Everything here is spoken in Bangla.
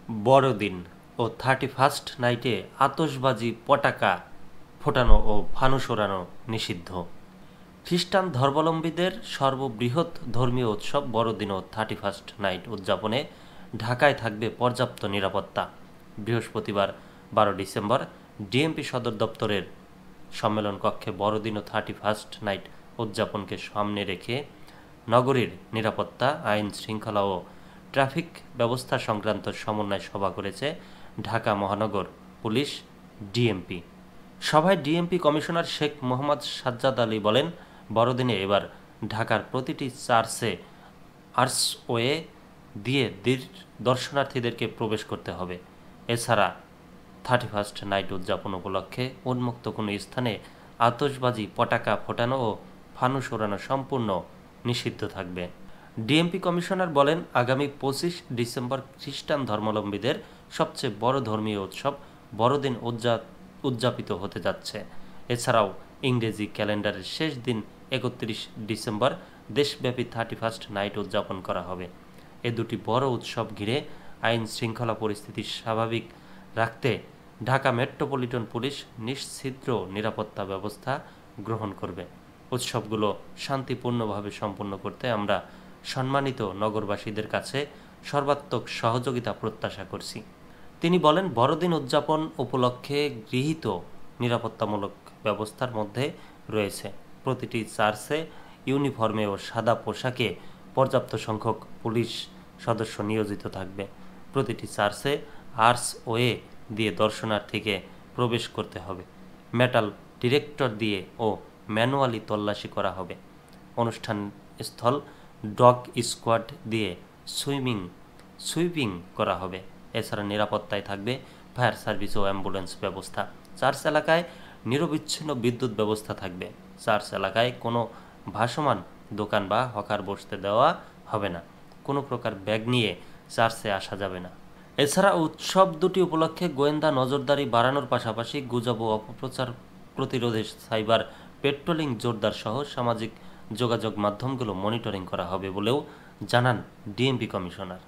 বড়দিন ও 31st নাইটে আতশবাজি, পটাকা ফোটানো ও ফানুস ওড়ানো নিষিদ্ধ। খ্রিস্টান ধর্মাবলম্বীদের সর্ববৃহৎ ধর্মীয় উৎসব বড়দিন ও 31st নাইট উদযাপনে ঢাকায় থাকবে পর্যাপ্ত নিরাপত্তা। বৃহস্পতিবার 12 ডিসেম্বর ডিএমপি সদর দপ্তরের সম্মেলন কক্ষে বড়দিন ও 31st নাইট উদযাপনকে সামনে রেখে নগরীর নিরাপত্তা, আইন শৃঙ্খলা ও ট্রাফিক ব্যবস্থা সংক্রান্ত সমন্বয় সভা করেছে ঢাকা মহানগর পুলিশ ডিএমপি। সভায় ডিএমপি কমিশনার শেখ মোহাম্মদ সাজ্জাদ আলী বলেন, বড়দিনে এবার ঢাকার প্রতিটি চার্চে আর্চওয়ে দিয়ে দর্শনার্থীদেরকে প্রবেশ করতে হবে। এছাড়া 31st নাইট উদযাপন উপলক্ষে উন্মুক্ত কোনো স্থানে আতশবাজি, পটাকা ফোটানো ও ফানুস ওড়ানো সম্পূর্ণ নিষিদ্ধ থাকবে। ডিএমপি কমিশনার বলেন, আগামী 25 ডিসেম্বর খ্রিস্টান ধর্মাবলম্বীদের সবচেয়ে বড় ধর্মীয় উৎসব বড়দিন উদযাপিত হতে যাচ্ছে। এছাড়াও ইংরেজি ক্যালেন্ডারের শেষ দিন 31 ডিসেম্বর দেশব্যাপী 31st নাইট উদযাপন করা হবে। এ দুটি বড় উৎসব ঘিরে আইন শৃঙ্খলা পরিস্থিতি স্বাভাবিক রাখতে ঢাকা মেট্রোপলিটন পুলিশ নিশ্ছিদ্র নিরাপত্তা ব্যবস্থা গ্রহণ করবে। উৎসবগুলো শান্তিপূর্ণভাবে সম্পন্ন করতে আমরা সম্মানিত নগরবাসীদের কাছে সর্বাত্মক সহযোগিতা প্রত্যাশা করছি। তিনি বলেন, বড়দিন উদযাপন উপলক্ষে গৃহীত নিরাপত্তামূলক ব্যবস্থার মধ্যে রয়েছে প্রতিটি চার্চে ইউনিফর্মে ও সাদা পোশাকে পর্যাপ্ত সংখ্যক পুলিশ সদস্য নিয়োজিত থাকবে। প্রতিটি চার্চে আর্চওয়ে দিয়ে দর্শনার্থীকে প্রবেশ করতে হবে। মেটাল ডিটেক্টর দিয়ে ও ম্যানুয়ালি তল্লাশি করা হবে। অনুষ্ঠান স্থল ডগ স্কোয়াড দিয়ে সুইপিং করা হবে। এছাড়া নিরাপত্তায় থাকবে ফায়ার সার্ভিস ও অ্যাম্বুলেন্স ব্যবস্থা। চার্চ এলাকায় নিরবিচ্ছিন্ন বিদ্যুৎ ব্যবস্থা থাকবে। চার্চ এলাকায় কোনো ভাসমান দোকান বা হকার বসতে দেওয়া হবে না। কোনো প্রকার ব্যাগ নিয়ে চার্চে আসা যাবে না। এছাড়া উৎসব দুটি উপলক্ষে গোয়েন্দা নজরদারি বাড়ানোর পাশাপাশি গুজব ও অপপ্রচার প্রতিরোধে সাইবার পেট্রোলিং জোরদার সহ সামাজিক যোগাযোগ মাধ্যমগুলো মনিটরিং করা হবে বলেও জানান ডিএমপি কমিশনার।